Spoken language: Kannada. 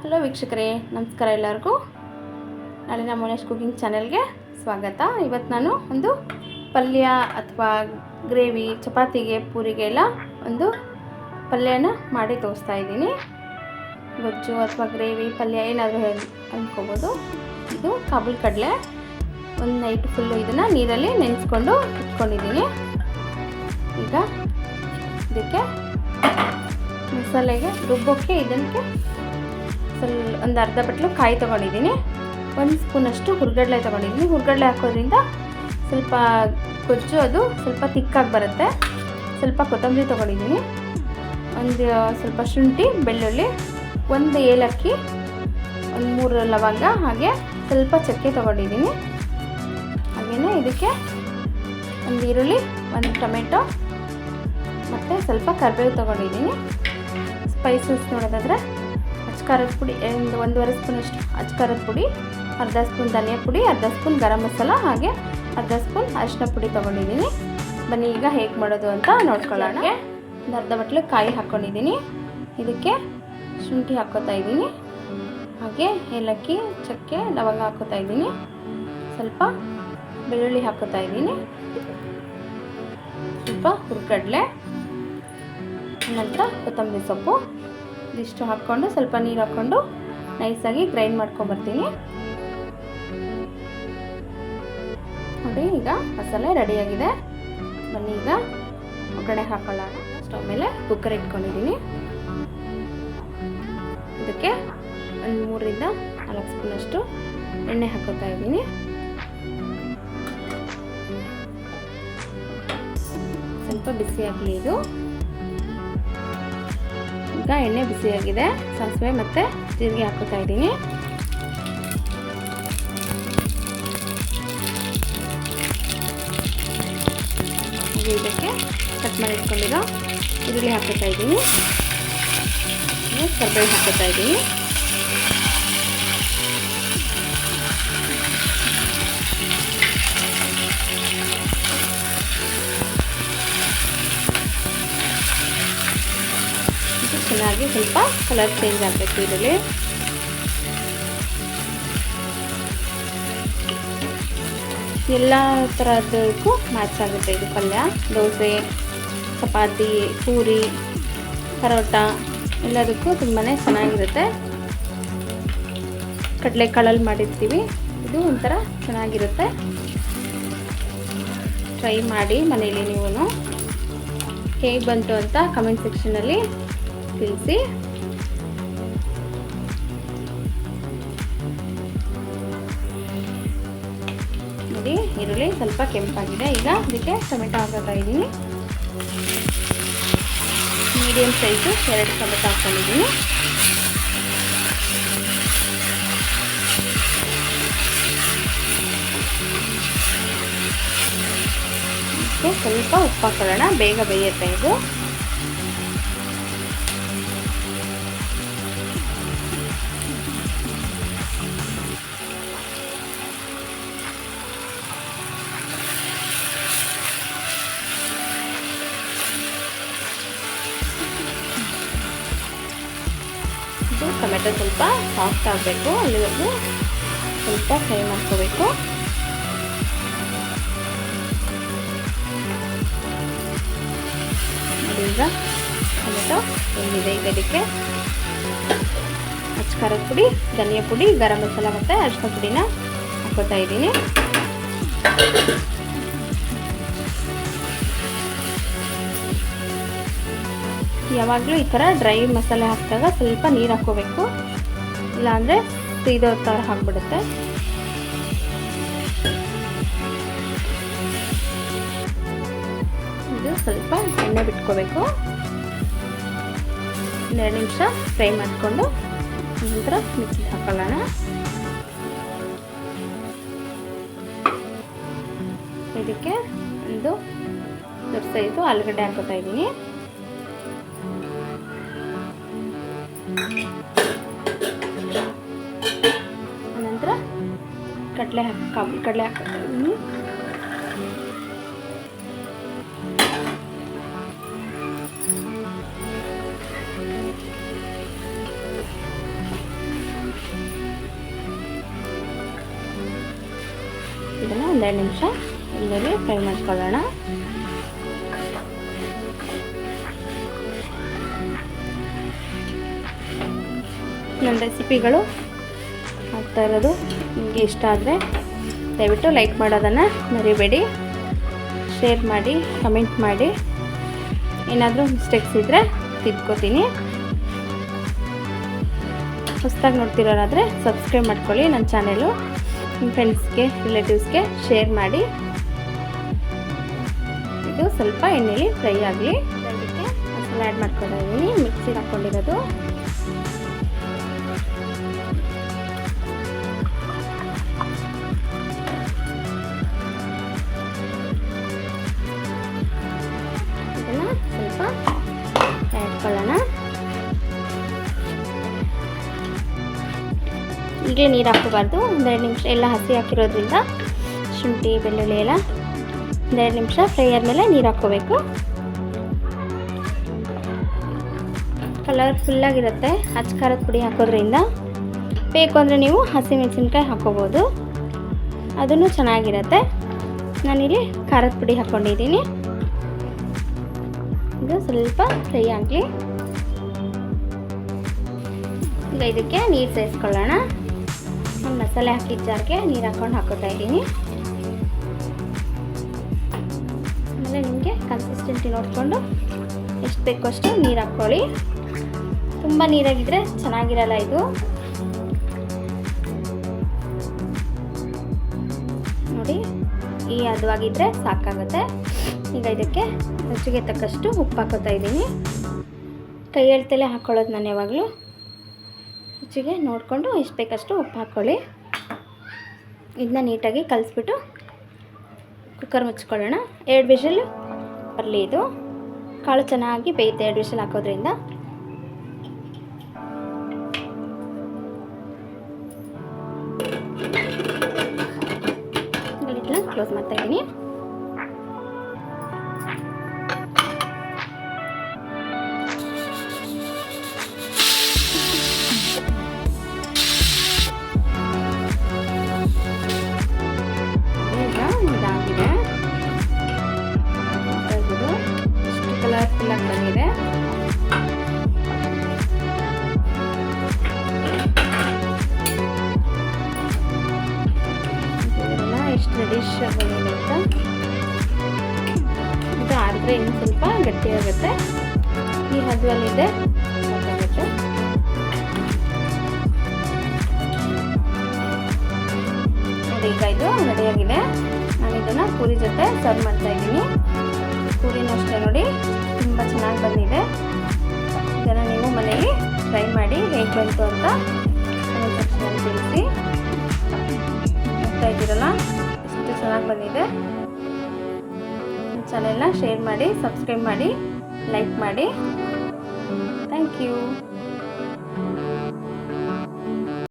ಹಲೋ ವೀಕ್ಷಕರೇ, ನಮಸ್ಕಾರ ಎಲ್ಲರಿಗೂ. ನಾಳೆ ನಮ್ಮ ಮನೇಶ್ ಕುಕಿಂಗ್ ಚಾನೆಲ್ಗೆ ಸ್ವಾಗತ. ಇವತ್ತು ನಾನು ಒಂದು ಪಲ್ಯ ಅಥವಾ ಗ್ರೇವಿ, ಚಪಾತಿಗೆ, ಪೂರಿಗೆ ಎಲ್ಲ ಒಂದು ಪಲ್ಯನ ಮಾಡಿ ತೋರಿಸ್ತಾ ಇದ್ದೀನಿ. ಗೊಜ್ಜು ಅಥವಾ ಗ್ರೇವಿ ಪಲ್ಯ ಏನಾದರೂ ಅಂದ್ಕೋಬೋದು. ಇದು ಕಾಬೂಲ್ ಕಡಲೆ ಒಂದು ನೈಟ್ ಫುಲ್ಲು ಇದನ್ನು ನೀರಲ್ಲಿ ನೆನೆಸ್ಕೊಂಡು ಇಟ್ಕೊಂಡಿದ್ದೀನಿ. ಈಗ ಇದಕ್ಕೆ ಮಸಾಲೆಗೆ ರುಬ್ಬೋಕ್ಕೆ ಇದಕ್ಕೆ ಒಂದು ಅರ್ಧ ಬಟ್ಲು ಕಾಯಿ ತೊಗೊಂಡಿದ್ದೀನಿ. 1 ಸ್ಪೂನಷ್ಟು ಹುರ್ಗಡ್ಲೆ ತೊಗೊಂಡಿದ್ದೀನಿ. ಹುರ್ಗಡ್ಲೆ ಹಾಕೋದ್ರಿಂದ ಸ್ವಲ್ಪ ಗೊಜ್ಜು ಅದು ಸ್ವಲ್ಪ ತಿಕ್ಕಾಗಿ ಬರುತ್ತೆ. ಸ್ವಲ್ಪ ಕೊತ್ತಂಬರಿ ತೊಗೊಂಡಿದ್ದೀನಿ. ಒಂದು ಸ್ವಲ್ಪ ಶುಂಠಿ, ಬೆಳ್ಳುಳ್ಳಿ, 1 ಏಲಕ್ಕಿ, 3 ಲವಂಗ, ಹಾಗೆ ಸ್ವಲ್ಪ ಚಕ್ಕೆ ತೊಗೊಂಡಿದ್ದೀನಿ. ಹಾಗೆಯೇ ಇದಕ್ಕೆ 1 ಈರುಳ್ಳಿ, 1 ಟೊಮೆಟೊ ಮತ್ತು ಸ್ವಲ್ಪ ಕರಿಬೇವು ತೊಗೊಂಡಿದ್ದೀನಿ. ಸ್ಪೈಸಸ್ ನೋಡೋದಾದರೆ ಅಚ್ಕಾರದ ಪುಡಿ 1.5 ಸ್ಪೂನಷ್ಟು ಅಚ್ಕಾರದ ಪುಡಿ, ಅರ್ಧ ಸ್ಪೂನ್ ಧನಿಯಾ ಪುಡಿ, ಅರ್ಧ ಸ್ಪೂನ್ ಗರಂ ಮಸಾಲ, ಹಾಗೆ ಅರ್ಧ ಸ್ಪೂನ್ ಅರಿಶಿನ ಪುಡಿ ತೊಗೊಂಡಿದ್ದೀನಿ. ಬನ್ನಿ ಈಗ ಹೇಗೆ ಮಾಡೋದು ಅಂತ ನೋಡ್ಕೊಳ್ಳೋಣ. ಒಂದು ಅರ್ಧ ಬಟ್ಲು ಕಾಯಿ ಹಾಕ್ಕೊಂಡಿದ್ದೀನಿ. ಇದಕ್ಕೆ ಶುಂಠಿ ಹಾಕ್ಕೋತಾ ಇದ್ದೀನಿ, ಹಾಗೆ ಏಲಕ್ಕಿ, ಚಕ್ಕೆ, ಲವಂಗ ಹಾಕ್ಕೋತಾ ಇದ್ದೀನಿ. ಸ್ವಲ್ಪ ಬೆಳ್ಳುಳ್ಳಿ ಹಾಕ್ಕೋತಾ ಇದ್ದೀನಿ, ಸ್ವಲ್ಪ ಹುರ್ಗಡ್ಲೆ, ನಂತರ ಕೊತ್ತಂಬರಿ ಸೊಪ್ಪು ಇದಿಷ್ಟು ಹಾಕ್ಕೊಂಡು ಸ್ವಲ್ಪ ನೀರು ಹಾಕ್ಕೊಂಡು ನೈಸಾಗಿ ಗ್ರೈಂಡ್ ಮಾಡ್ಕೊಂಬರ್ತೀನಿ. ನೋಡಿ, ಈಗ ಮಸಾಲೆ ರೆಡಿಯಾಗಿದೆ. ಬನ್ನಿ ಈಗ ಒಗ್ಗರಣೆ ಹಾಕೊಳ್ಳೋಣ. ಸ್ಟವ್ ಮೇಲೆ ಕುಕ್ಕರ್ ಇಟ್ಕೊಂಡಿದ್ದೀನಿ. ಇದಕ್ಕೆ ಒಂದು 3ರಿಂದ 4 ಸ್ಪೂನಷ್ಟು ಎಣ್ಣೆ ಹಾಕೋತಾ ಇದ್ದೀನಿ. ಸ್ವಲ್ಪ ಬಿಸಿಯಾಗಲಿ ಇದು. ಈಗ ಎಣ್ಣೆ ಬಿಸಿಯಾಗಿದೆ. ಸಾಸಿವೆ ಮತ್ತು ಜೀರಿಗೆ ಹಾಕೋತಾ ಇದ್ದೀನಿ. ಹಾಗೆ ಇದಕ್ಕೆ ಕಟ್ ಮಾಡಿ ಇಟ್ಕೊಂಡಿರೋ ಈರುಳ್ಳಿ ಹಾಕೋತಾ ಇದ್ದೀನಿ. ಕರಿಬೇವು ಹಾಕೋತಾ ಇದ್ದೀನಿ. ಚೆನ್ನಾಗಿ ಸ್ವಲ್ಪ ಕಲರ್ ಚೇಂಜ್ ಆಗಬೇಕು ಈರುಳ್ಳಿ. ಎಲ್ಲ ಥರದಕ್ಕೂ ಮ್ಯಾಚ್ ಆಗುತ್ತೆ ಇದು ಪಲ್ಯ. ದೋಸೆ, ಚಪಾತಿ, ಪೂರಿ, ಪರೋಟ ಎಲ್ಲದಕ್ಕೂ ತುಂಬಾ ಚೆನ್ನಾಗಿರುತ್ತೆ. ಕಡಲೆಕಾಳಲ್ಲಿ ಮಾಡಿರ್ತೀವಿ, ಇದು ಒಂಥರ ಚೆನ್ನಾಗಿರುತ್ತೆ. ಟ್ರೈ ಮಾಡಿ ಮನೇಲಿ ನೀವು. ಹೇಗೆ ಬಂತು ಅಂತ ಕಮೆಂಟ್ ಸೆಕ್ಷನಲ್ಲಿ ತಿಳಿಸಿ. ನೋಡಿ, ಈರುಳ್ಳಿ ಸ್ವಲ್ಪ ಕೆಂಪಾಗಿದೆ. ಈಗ ಇದಕ್ಕೆ ಟೊಮೆಟೊ ಹಾಕೋತಾ ಇದ್ದೀನಿ. ಮೀಡಿಯಮ್ ಸೈಜು 2 ಟೊಮೆಟೊ ಹಾಕ್ಕೊಂಡಿದ್ದೀನಿ. ಇದಕ್ಕೆ ಸ್ವಲ್ಪ ಉಪ್ಪು ಹಾಕೊಳ್ಳೋಣ, ಬೇಗ ಬೇಯುತ್ತೆ ಇದು. ಟೊಮೆಟೊ ಸ್ವಲ್ಪ ಸಾಫ್ಟ್ ಆಗಬೇಕು, ಅಲ್ಲಿವರೆಗೂ ಸ್ವಲ್ಪ ಫ್ರೈ ಮಾಡ್ಕೋಬೇಕು. ಈಗ ಟೊಮೆಟೊ ಬೆಂದಿದೆ. ಇದಕ್ಕೆ ಅಚ್ಕಾರದ ಪುಡಿ, ಧನಿಯಾ ಪುಡಿ, ಗರಂ ಮಸಾಲ ಮತ್ತು ಅರಿಶಿನ ಪುಡಿನ ಹಾಕೋತಾ ಇದ್ದೀನಿ. ಯಾವಾಗಲೂ ಈ ಥರ ಡ್ರೈ ಮಸಾಲೆ ಹಾಕಿದಾಗ ಸ್ವಲ್ಪ ನೀರು ಹಾಕ್ಕೋಬೇಕು, ಇಲ್ಲಾಂದರೆ ಸೀದೋ ಥರ ಹಾಕ್ಬಿಡುತ್ತೆ. ಇದು ಸ್ವಲ್ಪ ಎಣ್ಣೆ ಬಿಟ್ಕೋಬೇಕು. 2 ನಿಮಿಷ ಫ್ರೈ ಮಾಡಿಕೊಂಡು ನಂತರ ಮಿಕ್ಸಿಗೆ ಹಾಕೊಳ್ಳೋಣ. ಇದಕ್ಕೆ ಒಂದು ದೊಡ್ಡ ಸೈಜು ಆಲೂಗಡ್ಡೆ ಹಾಕೋತಾ ಇದ್ದೀನಿ. ನಂತರ ಕಾಬೂಲ್ ಕಡಲೆ ಹಾಕೋತಾ ಇದ್ದೀನಿ. ಒಂದೆರಡು ನಿಮಿಷ ಎಣ್ಣೆಯಲ್ಲಿ ಫ್ರೈ ಮಾಡ್ಕೊಳ್ಳೋಣ. ನನ್ನ ರೆಸಿಪಿಗಳು ಆಗ್ತಾ ಇರೋದು ನಿಮಗೆ ಇಷ್ಟ ಆದರೆ ದಯವಿಟ್ಟು ಲೈಕ್ ಮಾಡೋದನ್ನು ಮರಿಬೇಡಿ, ಶೇರ್ ಮಾಡಿ, ಕಮೆಂಟ್ ಮಾಡಿ. ಏನಾದರೂ ಮಿಸ್ಟೇಕ್ಸ್ ಇದ್ದರೆ ತಿದ್ಕೋತೀನಿ. ಹೊಸದಾಗಿ ನೋಡ್ತಿರೋರಾದರೆ ಸಬ್ಸ್ಕ್ರೈಬ್ ಮಾಡ್ಕೊಳ್ಳಿ ನನ್ನ ಚಾನೆಲು. ನಿಮ್ಮ ಫ್ರೆಂಡ್ಸ್ಗೆ, ರಿಲೇಟಿವ್ಸ್ಗೆ ಶೇರ್ ಮಾಡಿ. ಇದು ಸ್ವಲ್ಪ ಎಣ್ಣೆಲಿ ಫ್ರೈ ಆಗಲಿ. ಅದಕ್ಕೆ ಮಸಾಲೆ ಆ್ಯಡ್ ಮಾಡ್ಕೊತಾ ಇದ್ದೀನಿ. ಮಿಕ್ಸಿಗೆ ಹಾಕ್ಕೊಂಡಿರೋದು ಇದನ್ನು ಸ್ವಲ್ಪ ಹಾಕ್ಕೊಳ್ಳೋಣ. ಹೀಗೆ ನೀರು ಹಾಕೋಬಾರ್ದು. ಒಂದೆರಡು ನಿಮಿಷ ಎಲ್ಲ ಹಸಿ ಹಾಕಿರೋದ್ರಿಂದ ಶುಂಠಿ ಬೆಳ್ಳುಳ್ಳಿ ಎಲ್ಲ ಒಂದೆರಡು ನಿಮಿಷ ಫ್ರೈ ಆದಮೇಲೆ ನೀರು ಹಾಕ್ಕೋಬೇಕು. ಕಲರ್ಫುಲ್ಲಾಗಿರುತ್ತೆ ಅಚ್ಚ ಖಾರದ ಪುಡಿ ಹಾಕೋದ್ರಿಂದ. ಬೇಕು ಅಂದರೆ ನೀವು ಹಸಿಮೆಣಸಿನ್ಕಾಯಿ ಹಾಕ್ಕೋಬೋದು, ಅದೂ ಚೆನ್ನಾಗಿರುತ್ತೆ. ನಾನಿಲ್ಲಿ ಖಾರದ ಪುಡಿ ಹಾಕ್ಕೊಂಡಿದ್ದೀನಿ. ಇದು ಸ್ವಲ್ಪ ಫ್ರೈ ಆಗಲಿ. ಈಗ ಇದಕ್ಕೆ ನೀರು ಸೇರಿಸ್ಕೊಳ್ಳೋಣ. ನಾನು ಮಸಾಲೆ ಹಾಕಿದ ಜಾರ್ಗೆ ನೀರು ಹಾಕೋತಾ ಇದ್ದೀನಿ. ಆಮೇಲೆ ನಿಮಗೆ ಕನ್ಸಿಸ್ಟೆನ್ಸಿ ನೋಡಿಕೊಂಡು ಎಷ್ಟು ಬೇಕೋ ಅಷ್ಟು ನೀರು ಹಾಕ್ಕೊಳ್ಳಿ. ತುಂಬ ನೀರಾಗಿದ್ದರೆ ಚೆನ್ನಾಗಿರಲ್ಲ ಇದು. ನೋಡಿ, ಈ ಹದವಾಗಿದ್ದರೆ ಸಾಕಾಗುತ್ತೆ. ಈಗ ಇದಕ್ಕೆ ರುಚಿಗೆ ತಕ್ಕಷ್ಟು ಉಪ್ಪು ಹಾಕೋತಾ ಇದ್ದೀನಿ. ಕೈ ಎಳ್ತಲೇ ಹಾಕ್ಕೊಳ್ಳೋದು ನಾನು ಯಾವಾಗಲೂ. ರುಚಿಗೆ ನೋಡಿಕೊಂಡು ಎಷ್ಟು ಬೇಕಷ್ಟು ಉಪ್ಪು ಹಾಕ್ಕೊಳ್ಳಿ. ಇದನ್ನ ನೀಟಾಗಿ ಕಲಿಸ್ಬಿಟ್ಟು ಕುಕ್ಕರ್ ಮುಚ್ಕೊಳ್ಳೋಣ. 2 ವಿಷಲ್ ಬರಲಿ. ಇದು ಕಾಳು ಚೆನ್ನಾಗಿ ಬೇಯುತ್ತೆ 2 ವಿಷಲ್ ಹಾಕೋದ್ರಿಂದ. ಇದನ್ನ ಕ್ಲೋಸ್ ಮಾಡ್ತಾ ಇದ್ದೀನಿ. ಕಲರ್ಫುಲ್ಲಾಗಿ ಬಂದಿದೆ. ಇದೆಲ್ಲ ಎಷ್ಟು ರೆಡಿಶ್ ಬಂದಿದೆ ಅಂತ. ಇದು ಆರಿದ್ರೆ ಇನ್ನು ಸ್ವಲ್ಪ ಗಟ್ಟಿಯಾಗುತ್ತೆ. ಈ ಹದವಲ್ಲಿದೆ ಸಾಕಾಗುತ್ತೆ. ನೋಡಿ, ಈಗ ಇದು ರೆಡಿಯಾಗಿದೆ. ನಾನು ಇದನ್ನು ಪೂರಿ ಜೊತೆ ಸರ್ವ್ ಮಾಡ್ತಾ ಇದ್ದೀನಿ. ಪೂರಿನೂ ಅಷ್ಟೇ ನೋಡಿ, ತುಂಬ ಚೆನ್ನಾಗಿ ಬಂದಿದೆ. ಇದನ್ನು ನೀವು ಮನೆಯಲ್ಲಿ ಟ್ರೈ ಮಾಡಿ ಹೇಗೆ ಬಂತು ಅಂತ ಕಮೆಂಟ್ ಸೆಕ್ಷನಲ್ಲಿ ತಿಳಿಸಿ. ನೋಡ್ತಾ ಇದ್ದೀರಲ್ಲ ಎಷ್ಟು ಚೆನ್ನಾಗಿ ಬಂದಿದೆ. ಚಾನೆಲ್ನ ಶೇರ್ ಮಾಡಿ, ಸಬ್ಸ್ಕ್ರೈಬ್ ಮಾಡಿ, ಲೈಕ್ ಮಾಡಿ. Thank you.